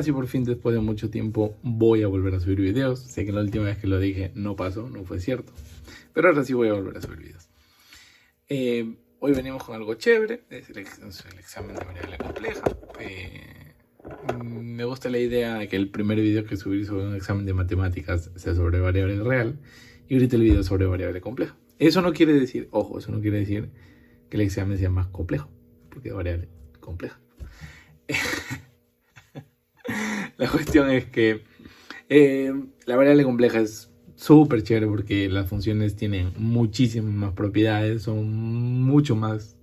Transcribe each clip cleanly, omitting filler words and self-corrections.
Así por fin, después de mucho tiempo, voy a volver a subir videos. Sé que la última vez que lo dije no pasó, no fue cierto. Pero ahora sí voy a volver a subir videos. Hoy venimos con algo chévere, es el examen de variable compleja. Me gusta la idea de que el primer video que subí sobre un examen de matemáticas sea sobre variable real y ahorita el video sobre variable compleja. Eso no quiere decir, ojo, eso no quiere decir que el examen sea más complejo, porque es variable compleja. La cuestión es que la variable compleja es súper chévere porque las funciones tienen muchísimas más propiedades, son mucho más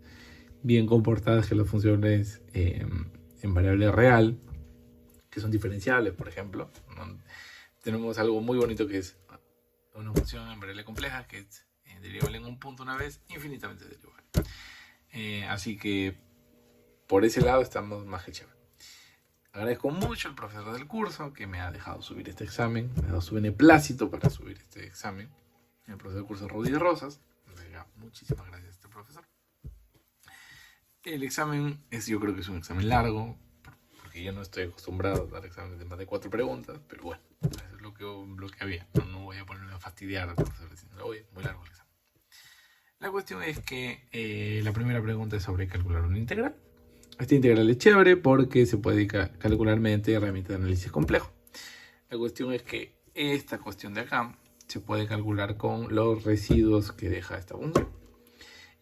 bien comportadas que las funciones en variable real, que son diferenciables, por ejemplo. Tenemos algo muy bonito que es una función en variable compleja que es derivable en un punto una vez, infinitamente derivable. Así que por ese lado estamos más que chévere. Agradezco mucho al profesor del curso que me ha dejado subir este examen, me ha dado su beneplácito para subir este examen. El profesor del curso Rudy Rosas. Muchísimas gracias a este profesor. El examen yo creo que es un examen largo, porque yo no estoy acostumbrado a dar exámenes de más de 4 preguntas, pero bueno, eso es lo que había. No voy a ponerme a fastidiar al profesor diciendo, oye, muy largo el examen. La cuestión es que la primera pregunta es sobre calcular una integral. Esta integral es chévere porque se puede calcular mediante herramientas de análisis complejo. La cuestión es que esta cuestión de acá se puede calcular con los residuos que deja esta función.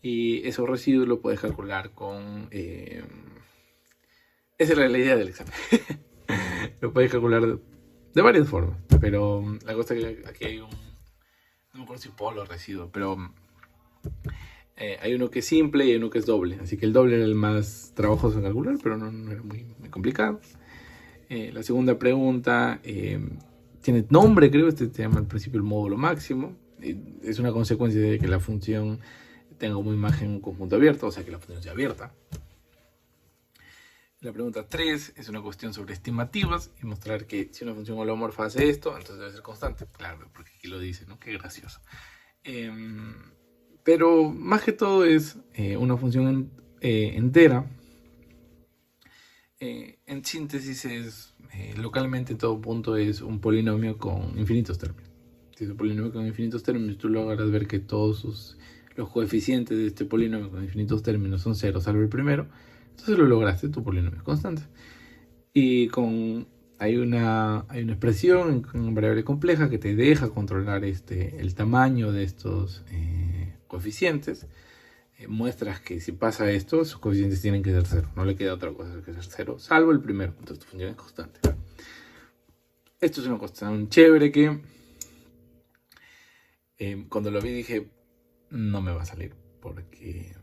Y esos residuos lo puedes calcular con... esa es la idea del examen. Lo puedes calcular de varias formas. Pero la cosa es que aquí hay un... No me acuerdo si polo o residuo, pero... hay uno que es simple y hay uno que es doble. Así que el doble era el más trabajoso en calcular, pero no era muy complicado. La segunda pregunta tiene nombre, creo. Este se llama al principio el módulo máximo. Es una consecuencia de que la función tenga como imagen un conjunto abierto, o sea que la función sea abierta. La pregunta 3 es una cuestión sobre estimativas y mostrar que si una función holomorfa hace esto, entonces debe ser constante. Claro, porque aquí lo dice, ¿no? Qué gracioso. Pero más que todo es una función entera. En síntesis es localmente en todo punto es un polinomio con infinitos términos. Si es un polinomio con infinitos términos, tú logras ver que todos los coeficientes de este polinomio con infinitos términos son 0, salvo el primero. Entonces lo lograste, tu polinomio es constante. Y hay una expresión en variable compleja que te deja controlar el tamaño de estos coeficientes. Muestras que si pasa esto, sus coeficientes tienen que ser 0. No le queda otra cosa que ser 0, salvo el primero. Entonces tu función es constante. Esto es una cuestión chévere que cuando lo vi dije, no me va a salir porque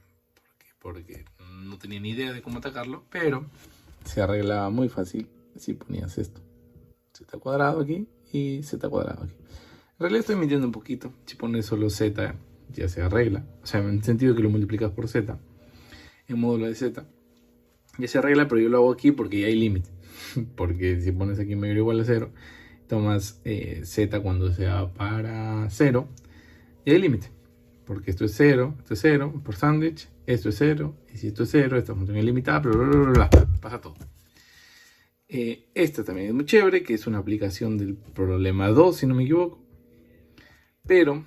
no tenía ni idea de cómo atacarlo, pero se arreglaba muy fácil si ponías esto. Z cuadrado aquí y z cuadrado aquí. En realidad estoy mintiendo un poquito. Si pones solo z ya se arregla. O sea, en el sentido que lo multiplicas por z, en módulo de z, ya se arregla, pero yo lo hago aquí porque ya hay límite. Porque si pones aquí mayor o igual a 0, tomas z cuando sea para 0, y hay límite. Porque esto es 0, por sándwich, esto es 0, y si esto es 0, esta función es limitada, bla, bla, bla, bla, pasa todo. Esta también es muy chévere, que es una aplicación del problema 2, si no me equivoco. Pero,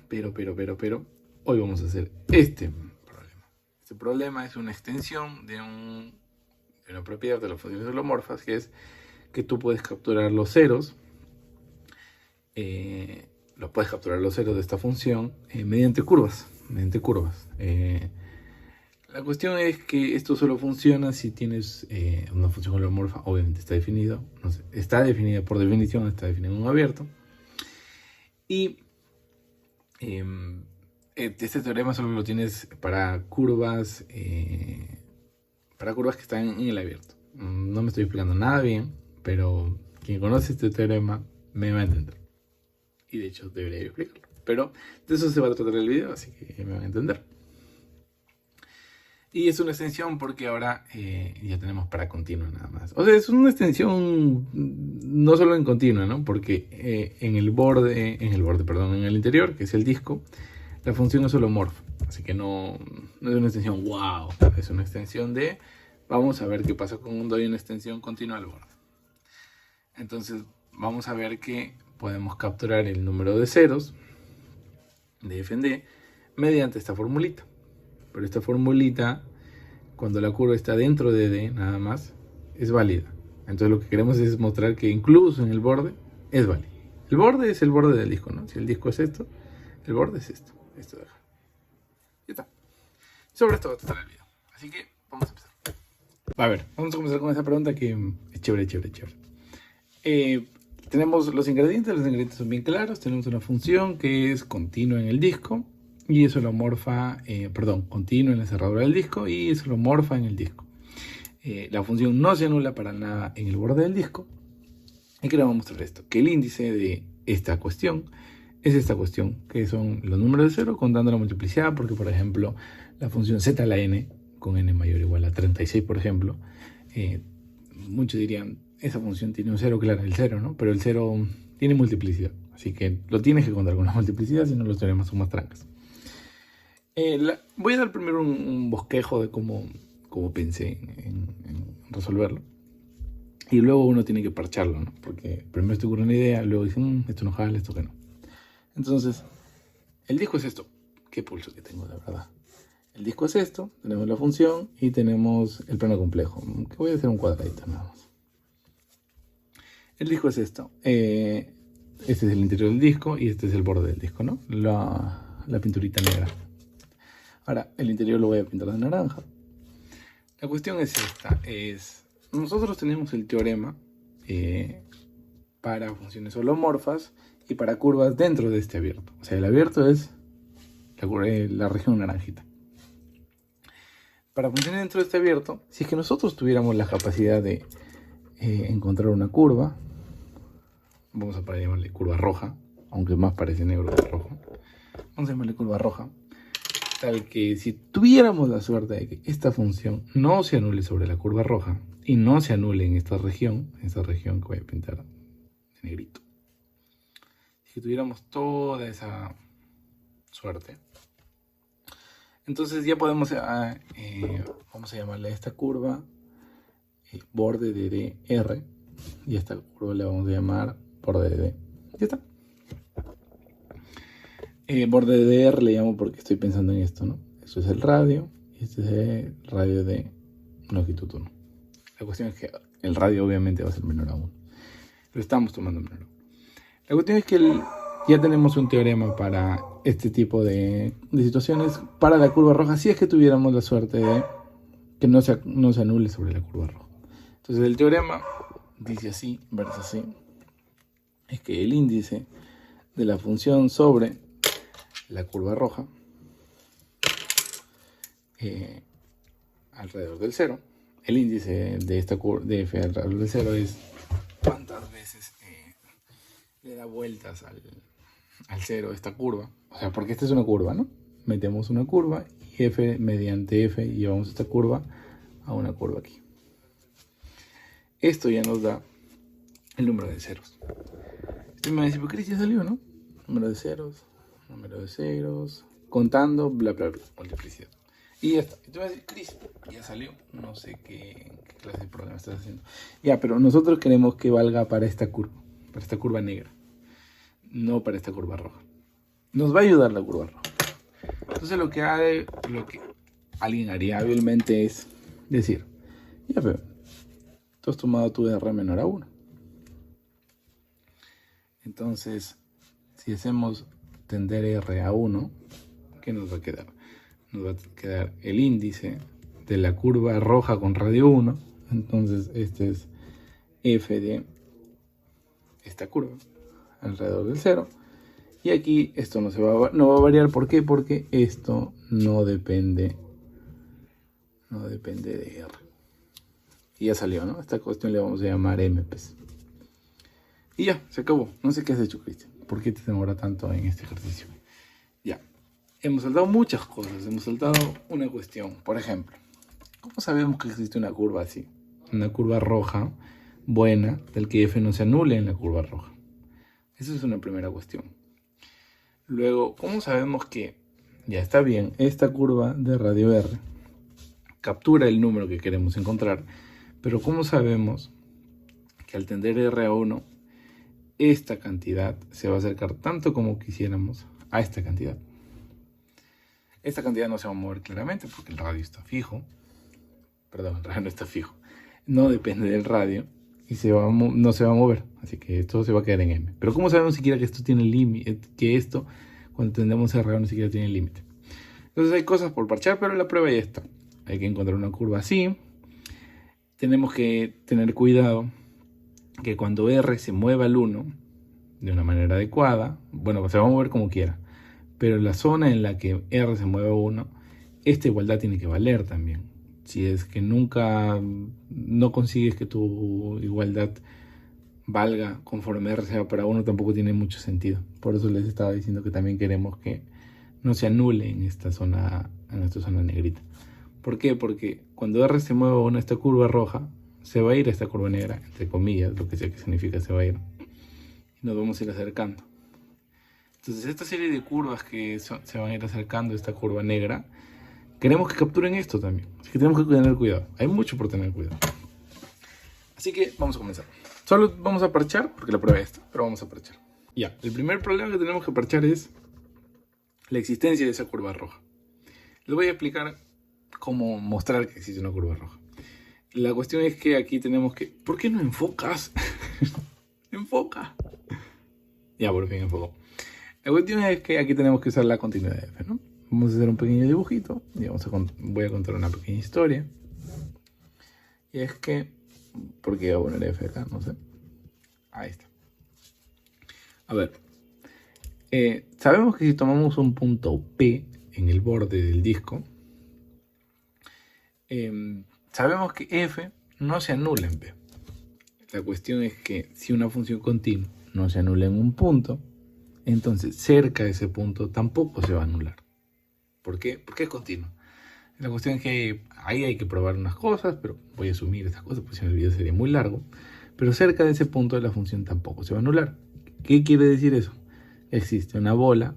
hoy vamos a hacer este problema. Este problema es una extensión de una propiedad de las funciones holomorfas, que es que tú puedes capturar los ceros, de esta función mediante curvas. La cuestión es que esto solo funciona si tienes una función holomorfa, obviamente está definido, está definida por definición, está definido en un abierto. Y este teorema solo lo tienes para curvas que están en el abierto. No me estoy explicando nada bien, pero quien conoce este teorema me va a entender. Y de hecho debería explicarlo. Pero de eso se va a tratar el video, así que me van a entender. Y es una extensión porque ahora ya tenemos para continua nada más. O sea, es una extensión no solo en continua, ¿no? Porque en el interior, que es el disco, la función es holomorfa. Así que no es una extensión wow. Es una extensión de vamos a ver qué pasa cuando hay una extensión continua al borde. Entonces vamos a ver que podemos capturar el número de ceros de f en d mediante esta formulita. Pero esta formulita, cuando la curva está dentro de d nada más, es válida. Entonces lo que queremos es mostrar que incluso en el borde es válido. El borde es el borde del disco, ¿no? Si el disco es esto, el borde es esto. Esto de acá. Ya está. Sobre esto va a tratar el video. Así que vamos a empezar. A ver, vamos a comenzar con esta pregunta que es chévere. Tenemos los ingredientes son bien claros. Tenemos una función que es continua en el disco y eso lo morfa, continua en la cerradura del disco y eso lo morfa en el disco. La función no se anula para nada en el borde del disco. Y queremos mostrar esto, que el índice de esta cuestión es esta cuestión, que son los números de cero contando la multiplicidad, porque por ejemplo la función z a la n, con n mayor o igual a 36 por ejemplo, muchos dirían, esa función tiene un cero, claro, el cero, ¿no? Pero el cero tiene multiplicidad, así que lo tienes que contar con la multiplicidad, si no los teoremas son más trancas. Voy a dar primero un bosquejo de cómo pensé en resolverlo. Y luego uno tiene que parcharlo, ¿no? Porque primero te ocurre una idea, luego dicen, esto no jala, esto que no. Entonces, el disco es esto. Qué pulso que tengo, de verdad. El disco es esto, tenemos la función y tenemos el plano complejo, que voy a hacer un cuadradito nada más. El disco es esto. Este es el interior del disco y este es el borde del disco, ¿no? La pinturita negra. Ahora, el interior lo voy a pintar de naranja. La cuestión es esta, nosotros tenemos el teorema para funciones holomorfas y para curvas dentro de este abierto. O sea, el abierto es la región naranjita. Para funciones dentro de este abierto, si es que nosotros tuviéramos la capacidad de encontrar una curva, vamos a llamarle curva roja, aunque más parece negro que rojo, vamos a llamarle curva roja, tal que si tuviéramos la suerte de que esta función no se anule sobre la curva roja y no se anule en esta región que voy a pintar de negrito, si tuviéramos toda esa suerte, entonces ya podemos, vamos a llamarle a esta curva borde de DR y a esta curva le vamos a llamar borde de D. Ya está. Borde de DR le llamo porque estoy pensando en esto, ¿no? Esto es el radio y este es el radio de longitud 1. La cuestión es que el radio obviamente va a ser menor a 1. Lo estamos tomando menor a 1. La cuestión es que ya tenemos un teorema para este tipo de situaciones para la curva roja, si es que tuviéramos la suerte de que no se anule sobre la curva roja. Entonces el teorema dice así, versa así, es que el índice de la función sobre la curva roja alrededor del cero, el índice de esta curva de f alrededor del cero es cuántas veces le da vueltas al cero esta curva, o sea, porque esta es una curva, ¿no? Metemos una curva y f mediante f llevamos esta curva a una curva aquí. Esto ya nos da el número de ceros. Usted me va a decir, pero Cris, ya salió, ¿no? Número de ceros, contando, bla, bla, bla, multiplicidad. Y ya está. Y tú vas a decir, Cris, ya salió. No sé qué clase de problema estás haciendo. Ya, pero nosotros queremos que valga para esta curva negra. No para esta curva roja. Nos va a ayudar la curva roja. Entonces lo que alguien haría hábilmente es decir, ya, pero tú has tomado tu R menor a 1. Entonces, si hacemos tender R a 1, ¿qué nos va a quedar? Nos va a quedar el índice de la curva roja con radio 1. Entonces, este es f de esta curva alrededor del 0. Y aquí esto no va a variar. ¿Por qué? Porque esto no depende de R. Y ya salió, ¿no? Esta cuestión le vamos a llamar M, pues. Y ya, se acabó. No sé qué has hecho, Cristian. ¿Por qué te demora tanto en este ejercicio? Ya. Hemos saltado muchas cosas. Hemos saltado una cuestión. Por ejemplo, ¿cómo sabemos que existe una curva así? Una curva roja buena, del que F no se anule en la curva roja. Esa es una primera cuestión. Luego, ¿cómo sabemos que ya está bien esta curva de radio R captura el número que queremos encontrar? Pero ¿cómo sabemos que al tender R a 1, esta cantidad se va a acercar tanto como quisiéramos a esta cantidad. Esta cantidad no se va a mover claramente porque el radio está fijo. Perdón, el radio no está fijo. No depende del radio y no se va a mover. Así que esto se va a quedar en M. Pero ¿cómo sabemos siquiera que esto tiene límite? Que esto, cuando tendemos R ni siquiera tiene límite. Entonces hay cosas por parchar, pero la prueba ya está. Hay que encontrar una curva así. Tenemos que tener cuidado que cuando R se mueva al 1 de una manera adecuada, bueno, se va a mover como quiera, pero en la zona en la que R se mueve a 1, esta igualdad tiene que valer también. Si es que nunca no consigues que tu igualdad valga conforme R sea para 1, tampoco tiene mucho sentido. Por eso les estaba diciendo que también queremos que no se anule en esta zona negrita. ¿Por qué? Porque cuando R se mueve a 1, esta curva roja se va a ir a esta curva negra, entre comillas, lo que sea que significa se va a ir. Y nos vamos a ir acercando. Entonces esta serie de curvas que se van a ir acercando a esta curva negra, queremos que capturen esto también. Así que tenemos que tener cuidado. Hay mucho por tener cuidado. Así que vamos a comenzar. Solo vamos a parchar, porque la prueba es esta, pero vamos a parchar. Ya, el primer problema que tenemos que parchar es la existencia de esa curva roja. Les voy a explicar cómo mostrar que existe una curva roja. La cuestión es que aquí tenemos que... ¿Por qué no enfocas? Enfoca. Ya, por fin enfocó. La cuestión es que aquí tenemos que usar la continuidad de F, ¿no? Vamos a hacer un pequeño dibujito y voy a contar una pequeña historia. Y es que... ¿Por qué voy a poner F acá? No sé. Ahí está. A ver. Sabemos que si tomamos un punto P en el borde del disco, sabemos que F no se anula en P. La cuestión es que si una función continua no se anula en un punto, entonces cerca de ese punto tampoco se va a anular. ¿Por qué? Porque es continua. La cuestión es que ahí hay que probar unas cosas, pero voy a asumir estas cosas, porque si no el video sería muy largo. Pero cerca de ese punto la función tampoco se va a anular. ¿Qué quiere decir eso? Existe una bola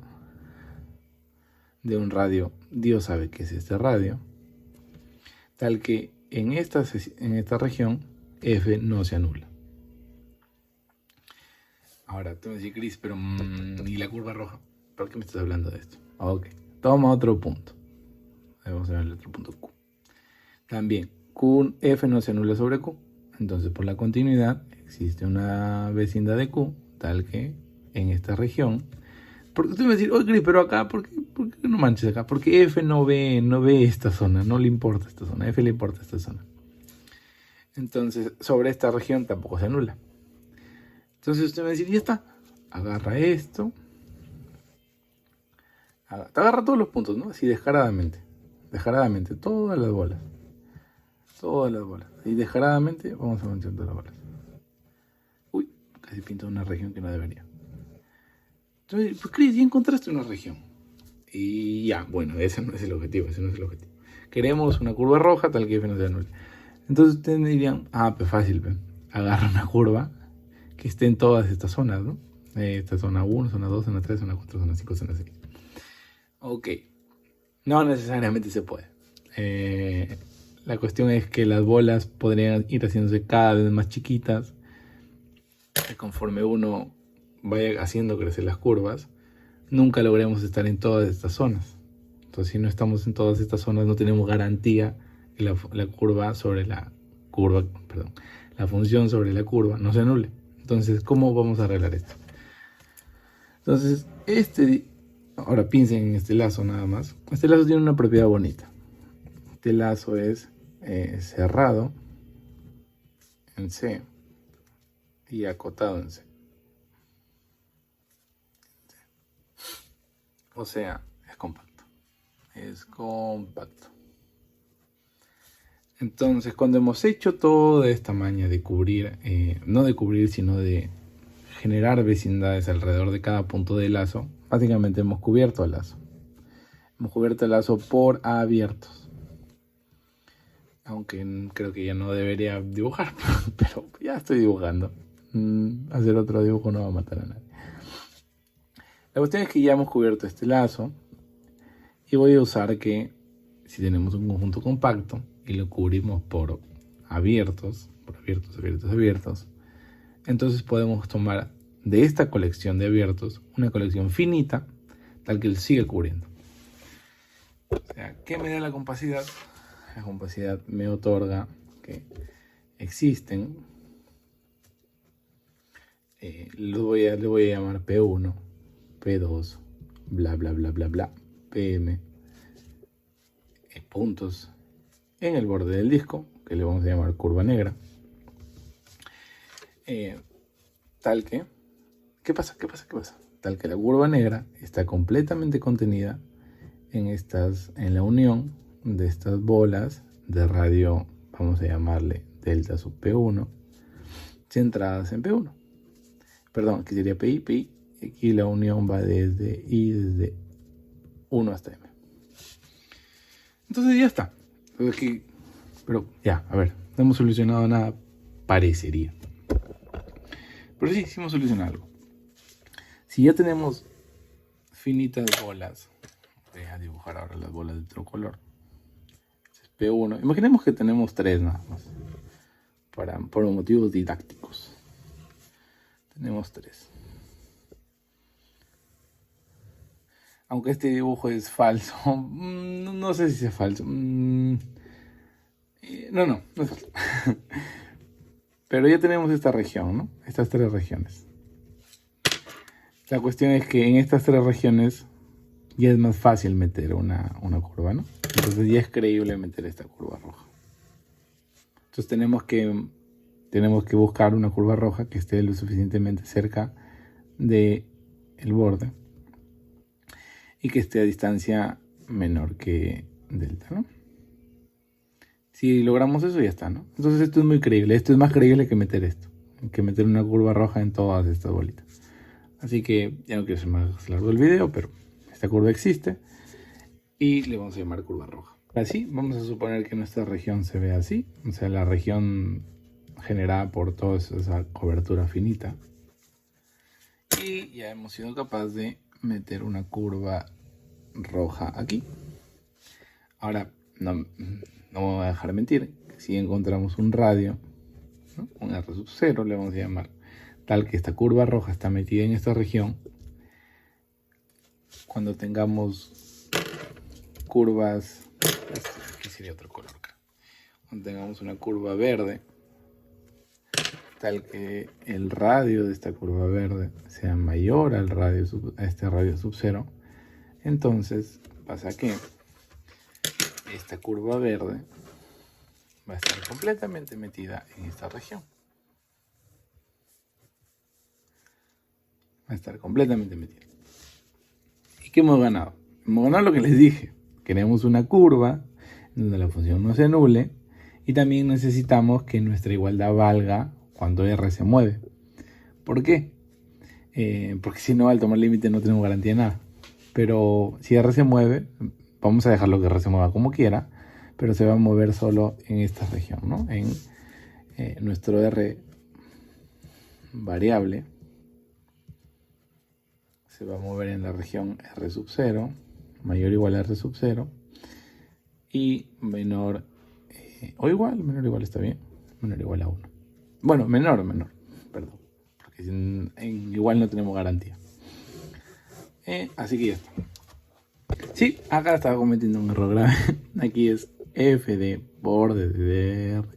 de un radio, Dios sabe qué es este radio, tal que en esta región F no se anula. Ahora, tú me decís, Chris, pero ¿y la curva roja? ¿Por qué me estás hablando de esto? Ok, toma otro punto. Vamos a ver el otro punto Q. También, F no se anula sobre Q. Entonces, por la continuidad, existe una vecindad de Q, tal que en esta región... Porque tú me decís, oye, Chris, pero acá, ¿por qué no manches acá? Porque F no ve esta zona, no le importa esta zona. F le importa esta zona. Entonces, sobre esta región tampoco se anula. Entonces usted me dice, ya está, agarra esto, te agarra todos los puntos, ¿no? Así descaradamente, todas las bolas, y descaradamente vamos a manchar todas las bolas. Uy, casi pinto una región que no debería. Entonces, pues Chris, ya encontraste una región. Y ya, bueno, ese no es el objetivo, Queremos una curva roja tal que F no se anule. Entonces ustedes me dirían, pues fácil, agarra una curva que esté en todas estas zonas, ¿no? Esta zona 1, zona 2, zona 3, zona 4, zona 5, zona 6. Ok. No necesariamente se puede. La cuestión es que las bolas podrían ir haciéndose cada vez más chiquitas. Conforme uno vaya haciendo crecer las curvas, nunca logremos estar en todas estas zonas. Entonces, si no estamos en todas estas zonas, no tenemos garantía que la función sobre la curva no se anule. Entonces, ¿cómo vamos a arreglar esto? Entonces, ahora piensen en este lazo nada más. Este lazo tiene una propiedad bonita. Este lazo es cerrado en C y acotado en C. O sea, es compacto. Entonces, cuando hemos hecho toda esta maña de cubrir, no de cubrir, sino de generar vecindades alrededor de cada punto del lazo, básicamente hemos cubierto el lazo. Hemos cubierto el lazo por abiertos. Aunque creo que ya no debería dibujar, pero ya estoy dibujando. Hacer otro dibujo no va a matar a nadie. La cuestión es que ya hemos cubierto este lazo y voy a usar que si tenemos un conjunto compacto y lo cubrimos por abiertos, entonces podemos tomar de esta colección de abiertos una colección finita, tal que él sigue cubriendo. O sea, ¿qué me da la compacidad? La compacidad me otorga que existen, le voy a llamar P1, P2, bla bla bla bla bla, PM, puntos en el borde del disco, que le vamos a llamar curva negra, tal que, ¿qué pasa? Tal que la curva negra está completamente contenida en la unión de estas bolas de radio, vamos a llamarle delta sub P1, centradas en P1. Perdón, aquí sería PI, PI, y aquí la unión va desde 1 hasta M. Entonces ya está. Pero ya, a ver, no hemos solucionado nada, parecería. Pero sí, hemos solucionado algo. Si ya tenemos finitas bolas, voy a dibujar ahora las bolas de otro color. P1. Imaginemos que tenemos 3 nada más, por motivos didácticos. Tenemos 3. Aunque este dibujo es falso, no sé si es falso. No es falso. Pero ya tenemos esta región, ¿no? Estas 3 regiones. La cuestión es que en estas 3 regiones ya es más fácil meter una curva, ¿no? Entonces ya es creíble meter esta curva roja. Entonces tenemos que buscar una curva roja que esté lo suficientemente cerca del borde y que esté a distancia menor que delta, ¿no? Si logramos eso, ya está, ¿no? Entonces esto es muy creíble. Esto es más creíble que meter esto, que meter una curva roja en todas estas bolitas. Así que ya no quiero hacer más largo el video, pero esta curva existe y le vamos a llamar curva roja. Así, vamos a suponer que nuestra región se ve así, o sea, la región generada por toda esa cobertura finita. Y ya hemos sido capaces de meter una curva roja aquí. Ahora, no me voy a dejar mentir, si encontramos un radio, ¿no? Un R sub 0 le vamos a llamar, tal que esta curva roja está metida en esta región. Cuando tengamos curvas, aquí sería otro color acá. Cuando tengamos una curva verde, tal que el radio de esta curva verde sea mayor al radio a este radio sub 0, entonces pasa que esta curva verde va a estar completamente metida en esta región. Va a estar completamente metida. ¿Y qué hemos ganado? Hemos ganado lo que les dije. Queremos una curva donde la función no se anule y también necesitamos que nuestra igualdad valga cuando R se mueve. ¿Por qué? Porque si no, al tomar límite no tenemos garantía de nada. Pero si R se mueve, vamos a dejarlo que R se mueva como quiera, pero se va a mover solo en esta región, ¿no? En nuestro R variable se va a mover en la región R sub 0, mayor o igual a R sub 0, y menor o igual, menor o igual está bien, menor o igual a 1. Bueno, menor, perdón, porque en igual no tenemos garantía. Así que ya está. Sí, acá estaba cometiendo un error grave. Aquí es F de borde de R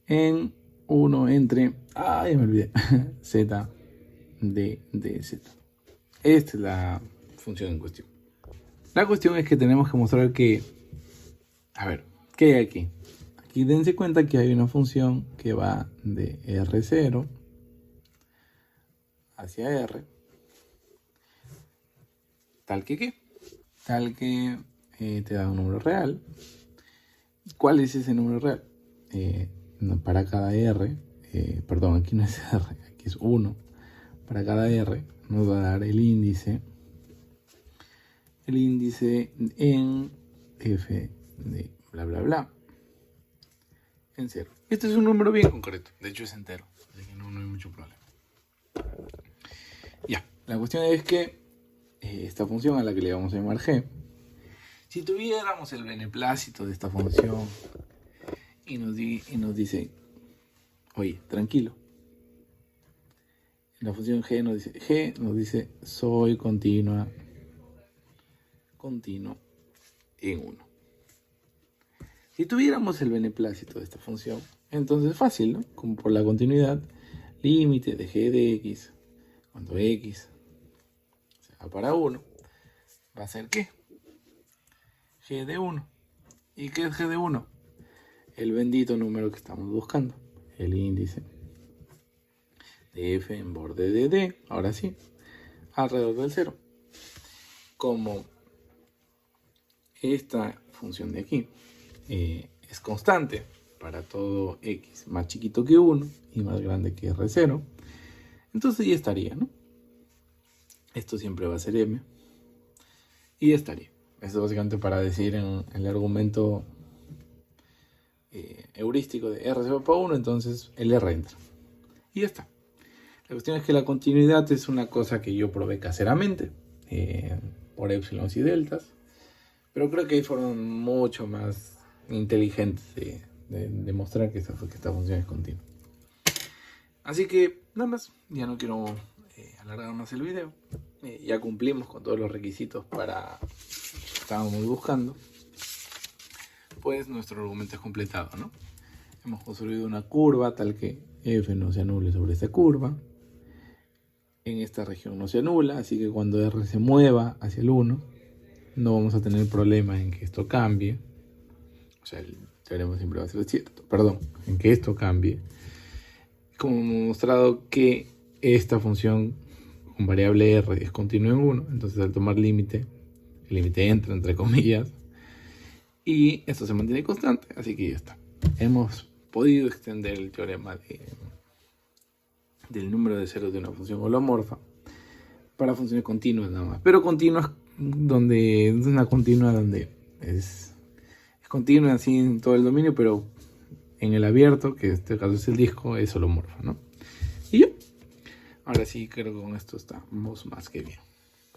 en 1 entre, me olvidé, Z de Z. Esta es la función en cuestión. La cuestión es que tenemos que mostrar que, a ver, ¿qué hay aquí? Aquí dense cuenta que hay una función que va de R0 hacia R, tal que ¿qué? Tal que te da un número real. ¿Cuál es ese número real? Para cada R, perdón, aquí no es R, aquí es 1. Para cada R nos va a dar el índice en F de bla bla bla en 0. Este es un número bien concreto, de hecho es entero, así que no hay mucho problema. Ya, la cuestión es que esta función a la que le vamos a llamar G, si tuviéramos el beneplácito de esta función y nos dice, oye, tranquilo, La función G nos dice soy continuo en 1. Si tuviéramos el beneplácito de esta función, entonces es fácil, ¿no? Como por la continuidad, límite de g de x, cuando x se va para 1, va a ser ¿qué? G de 1. ¿Y qué es G de 1? El bendito número que estamos buscando, el índice de f en borde de D, ahora sí, alrededor del 0. Como esta función de aquí es constante para todo x más chiquito que 1 y más grande que R0, entonces ya estaría, ¿no? Esto siempre va a ser m y ya estaría. Esto básicamente para decir en el argumento heurístico de R se va para 1, entonces el R entra. Y ya está. La cuestión es que la continuidad es una cosa que yo probé caseramente por épsilons y deltas, pero creo que hay formas mucho más inteligentes de demostrar que esta función es continua. Así que nada más, ya no quiero alargar más el video. Ya cumplimos con todos los requisitos para que estábamos buscando. Pues nuestro argumento es completado, ¿no? Hemos construido una curva tal que f no se anule sobre esta curva. En esta región no se anula, así que cuando R se mueva hacia el 1, no vamos a tener problema en que esto cambie. O sea, el teorema siempre va a ser cierto. Perdón, en que esto cambie. Como hemos mostrado que esta función con variable R es continua en 1, entonces al tomar límite, el límite entra entre comillas, y esto se mantiene constante, así que ya está. Hemos podido extender el teorema del número de ceros de una función holomorfa para funciones continuas nada más. Pero continuas donde es una continua donde es continua así en todo el dominio, pero en el abierto, que en este caso es el disco, es holomorfa, ¿no? Y yo, ahora sí creo que con esto estamos más que bien.